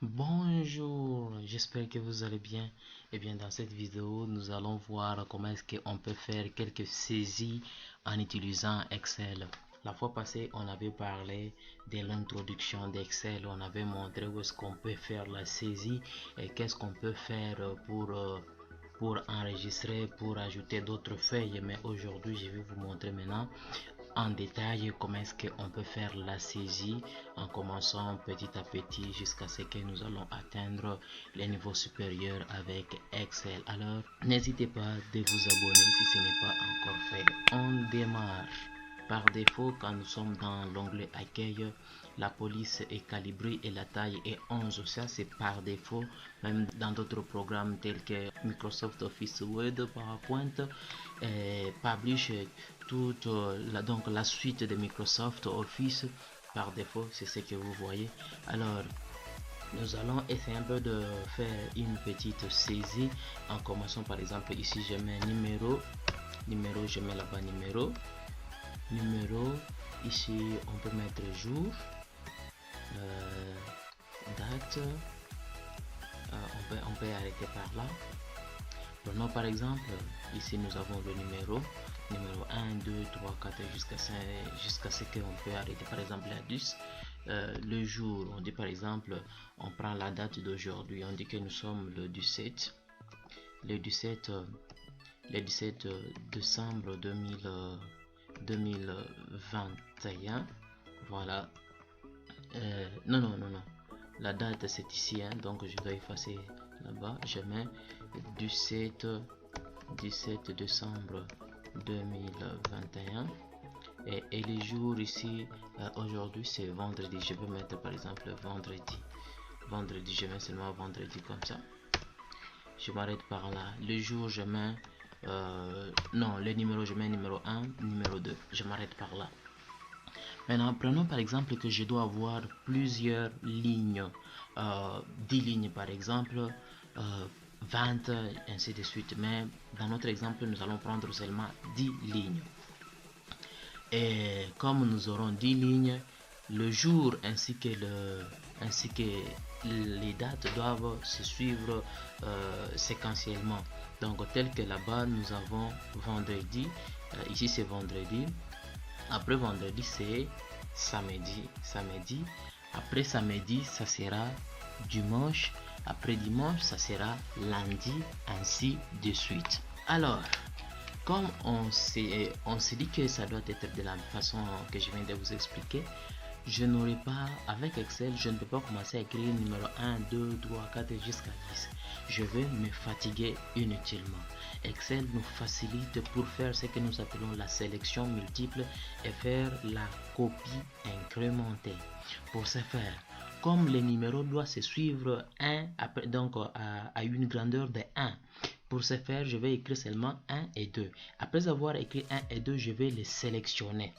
Bonjour, j'espère que vous allez bien. Et bien dans cette vidéo, nous allons voir comment est-ce qu'on peut faire quelques saisies en utilisant Excel. La fois passée, on avait parlé de l'introduction d'Excel. On avait montré où est-ce qu'on peut faire la saisie et qu'est-ce qu'on peut faire pour enregistrer, pour ajouter d'autres feuilles. Mais aujourd'hui, je vais vous montrer maintenant en détail comment est-ce qu'on peut faire la saisie en commençant petit à petit jusqu'à ce que nous allons atteindre les niveaux supérieurs avec Excel. Alors, n'hésitez pas de vous abonner si ce n'est pas encore fait. On démarre. Par défaut, quand nous sommes dans l'onglet accueil, la police est calibrée et la taille est 11. Ça, c'est par défaut. Même dans d'autres programmes tels que Microsoft Office Word, PowerPoint, et Publish, toute donc la suite de Microsoft Office, par défaut, c'est ce que vous voyez. Alors, nous allons essayer un peu de faire une petite saisie en commençant par exemple ici je mets numéro, je mets là-bas numéro, ici on peut mettre jour, date, on peut arrêter par là. Prenons par exemple, ici nous avons le numéro 1, 2, 3, 4 jusqu'à ce qu'on peut arrêter par exemple la 10. Le jour, on dit par exemple, on prend la date d'aujourd'hui, on dit que nous sommes le 17 décembre 2021. Voilà. Non, la date c'est ici, hein, donc je dois effacer là-bas. Je mets 17 décembre 2021 et les jours ici, aujourd'hui c'est vendredi. Je vais mettre par exemple vendredi, je mets seulement vendredi comme ça. Je m'arrête par là. Le jour je mets non, le numéro je mets numéro 1, numéro 2, je m'arrête par là. Maintenant, prenons par exemple que je dois avoir plusieurs lignes, 10 lignes par exemple, 20, ainsi de suite. Mais dans notre exemple, nous allons prendre seulement 10 lignes. Et comme nous aurons 10 lignes, le jour ainsi que les dates doivent se suivre séquentiellement. Donc tel que là-bas, nous avons vendredi, ici c'est vendredi. Après vendredi, c'est samedi. Après samedi, ça sera dimanche. Après dimanche, ça sera lundi, ainsi de suite. Alors, comme on s'est dit que ça doit être de la façon que je viens de vous expliquer, je n'aurai pas, avec Excel, je ne peux pas commencer à écrire numéro 1, 2, 3, 4 jusqu'à 10. Je vais me fatiguer inutilement. Excel nous facilite pour faire ce que nous appelons la sélection multiple et faire la copie incrémentée. Pour ce faire, comme les numéros doivent se suivre donc à une grandeur de 1, pour ce faire, je vais écrire seulement 1 et 2. Après avoir écrit 1 et 2, je vais les sélectionner.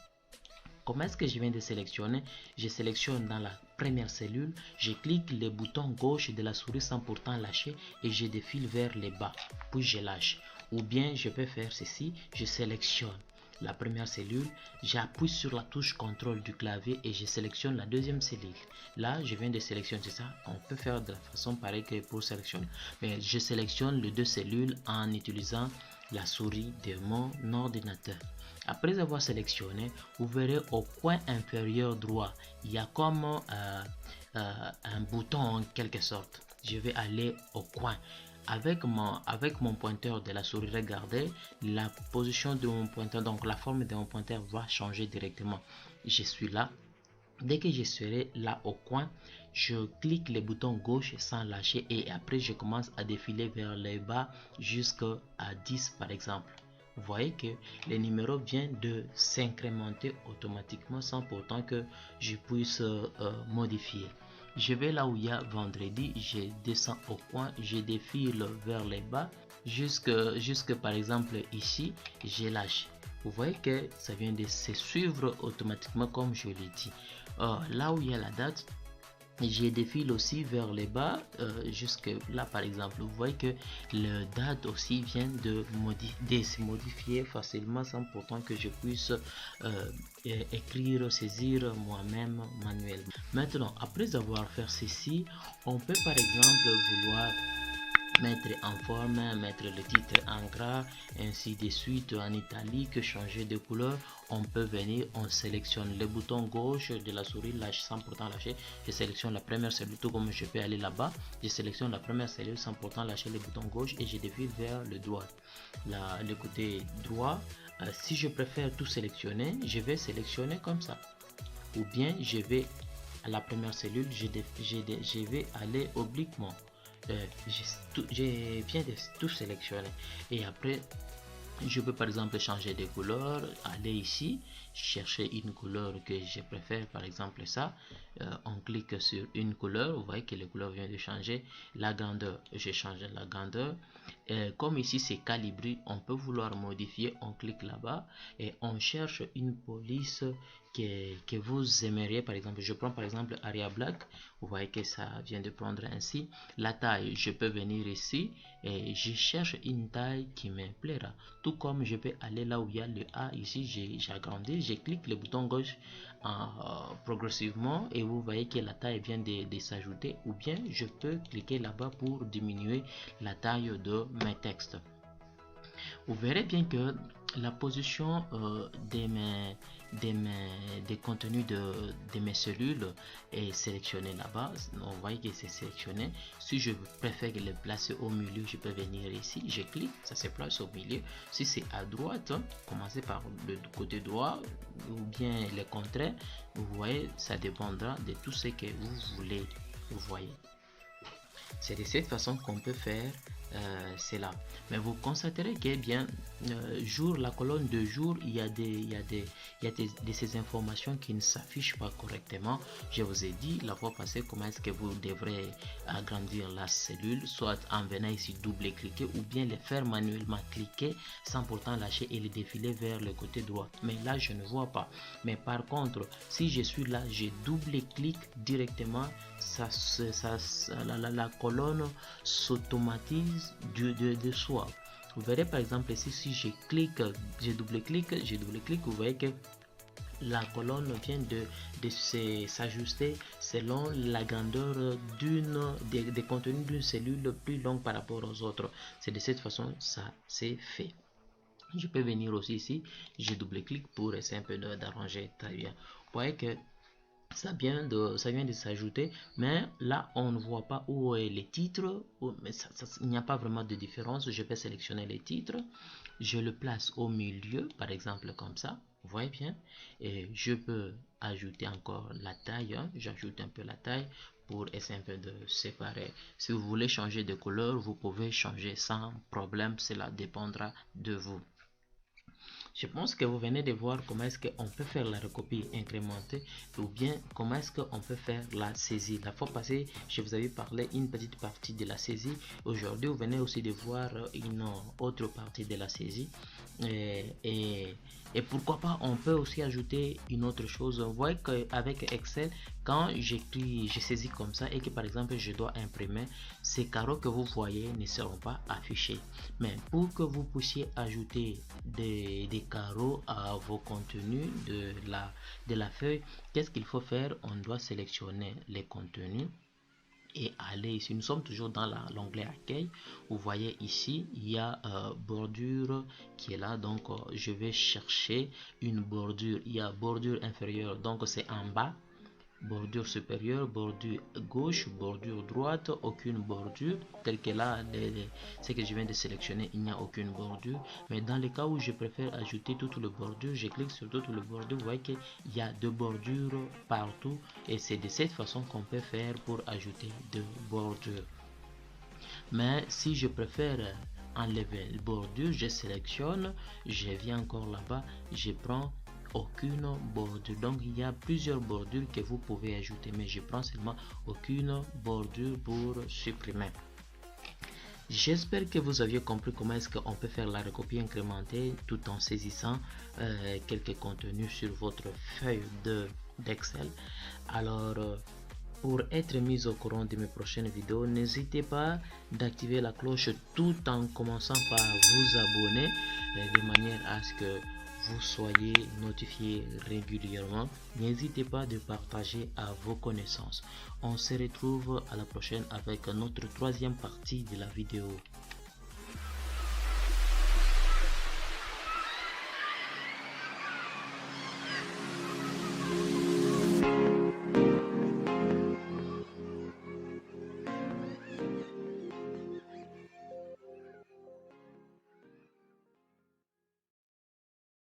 Comment est-ce que je viens de sélectionner? Je sélectionne dans la première cellule, je clique le bouton gauche de la souris sans pourtant lâcher et je défile vers le bas, puis je lâche. Ou bien je peux faire ceci, je sélectionne la première cellule, j'appuie sur la touche CTRL du clavier et je sélectionne la deuxième cellule. Là, je viens de sélectionner ça. On peut faire de la façon pareille que pour sélectionner. Mais je sélectionne les deux cellules en utilisant la souris de mon ordinateur. Après avoir sélectionné, vous verrez au coin inférieur droit, il y a comme un bouton en quelque sorte. Je vais aller au coin. Avec mon pointeur de la souris, regardez, la position de mon pointeur, donc la forme de mon pointeur va changer directement. Je suis là. Dès que je serai là au coin, je clique le bouton gauche sans lâcher et après je commence à défiler vers le bas jusqu'à 10 par exemple. Vous voyez que le numéro vient de s'incrémenter automatiquement sans pourtant que je puisse modifier. Je vais là où il y a vendredi, je descends au coin, je défile vers le bas jusque par exemple ici, je lâche. Vous voyez que ça vient de se suivre automatiquement comme je l'ai dit. Là où il y a la date, J'ai des fils aussi vers les bas, jusque là par exemple. Vous voyez que le date aussi vient de se modifier facilement sans pourtant que je puisse écrire, saisir moi-même manuellement. Maintenant, après avoir fait ceci, on peut par exemple vouloir mettre en forme, mettre le titre en gras, ainsi de suite en italique, changer de couleur. On peut venir, on sélectionne le bouton gauche de la souris, lâche sans pourtant lâcher. Je sélectionne la première cellule, tout comme je peux aller là-bas. Je sélectionne la première cellule sans pourtant lâcher le bouton gauche et je défile vers le droit. Le côté droit, si je préfère tout sélectionner, je vais sélectionner comme ça. Ou bien je vais à la première cellule, je vais aller obliquement. Je viens de tout sélectionner et après je peux par exemple changer de couleur, aller ici, chercher une couleur que je préfère, par exemple ça. On clique sur une couleur, vous voyez que la couleur vient de changer. La grandeur, j'ai changé la grandeur. Comme ici c'est calibré, on peut vouloir modifier, on clique là-bas et on cherche une police que vous aimeriez. Par exemple, je prends par exemple Aria Black, vous voyez que ça vient de prendre ainsi. La taille, je peux venir ici et je cherche une taille qui me plaira. Tout comme je peux aller là où il y a le A ici, j'agrandis, je clique le bouton gauche progressivement et vous voyez que la taille vient de s'ajouter, ou bien je peux cliquer là-bas pour diminuer la taille de mes textes. Vous verrez bien que la position des contenus de mes cellules est sélectionnée là-bas. On voit que c'est sélectionné. Si je préfère le placer au milieu, je peux venir ici, je clique, ça se place au milieu. Si c'est à droite, commencez par le côté droit ou bien le contraire. Vous voyez, ça dépendra de tout ce que vous voulez. Vous voyez, c'est de cette façon qu'on peut faire cela. Mais vous constaterez que bien jour, la colonne de jour, il y a de ces informations qui ne s'affichent pas correctement. Je vous ai dit la fois passée comment est-ce que vous devrez agrandir la cellule, soit en venant ici double-cliquer ou bien le faire manuellement cliquer sans pourtant lâcher et le défiler vers le côté droit. Mais là, je ne vois pas. Mais par contre, si je suis là, je double-clique directement, la colonne s'automatise de soi. Vous verrez par exemple ici, si je clique, je double-clique, vous voyez que la colonne vient de s'ajuster selon la grandeur des contenus d'une cellule plus longue par rapport aux autres. C'est de cette façon ça c'est fait. Je peux venir aussi ici, je double-clique pour essayer un peu d'arranger très bien. Vous voyez que ça vient de s'ajouter, mais là on ne voit pas où est les titres, mais il n'y a pas vraiment de différence. Je vais sélectionner les titres, je le place au milieu par exemple comme ça, vous voyez bien, et je peux ajouter encore la taille, hein. J'ajoute un peu la taille pour essayer un peu de séparer. Si vous voulez changer de couleur, vous pouvez changer sans problème, cela dépendra de vous. Je pense que vous venez de voir comment est-ce qu'on peut faire la recopie incrémentée ou bien comment est-ce qu'on peut faire la saisie. La fois passée, je vous avais parlé une petite partie de la saisie. Aujourd'hui, vous venez aussi de voir une autre partie de la saisie. Et pourquoi pas, on peut aussi ajouter une autre chose. Vous voyez qu'avec Excel, quand j'écris, je saisis comme ça et que par exemple je dois imprimer, ces carreaux que vous voyez ne seront pas affichés. Mais pour que vous puissiez ajouter des carreaux à vos contenus de la feuille, qu'est-ce qu'il faut faire? On doit sélectionner les contenus et aller ici. Nous sommes toujours dans l'onglet accueil. Vous voyez ici il y a bordure qui est là, donc je vais chercher une bordure. Il y a bordure inférieure, donc c'est en bas, bordure supérieure, bordure gauche, bordure droite, aucune bordure. Tel que là, ce que je viens de sélectionner, il n'y a aucune bordure. Mais dans le cas où je préfère ajouter toute le bordure, je clique sur toute le bordure. Vous voyez qu'il y a deux bordures partout et c'est de cette façon qu'on peut faire pour ajouter deux bordures. Mais si je préfère enlever le bordure, je sélectionne, je viens encore là-bas, je prends aucune bordure. Donc il y a plusieurs bordures que vous pouvez ajouter, mais je prends seulement aucune bordure pour supprimer. J'espère que vous aviez compris comment est-ce qu'on peut faire la recopie incrémentée tout en saisissant quelques contenus sur votre feuille d'Excel. Alors Pour être mis au courant de mes prochaines vidéos, n'hésitez pas d'activer la cloche tout en commençant par vous abonner de manière à ce que vous soyez notifié régulièrement. N'hésitez pas de partager à vos connaissances. On se retrouve à la prochaine avec notre troisième partie de la vidéo.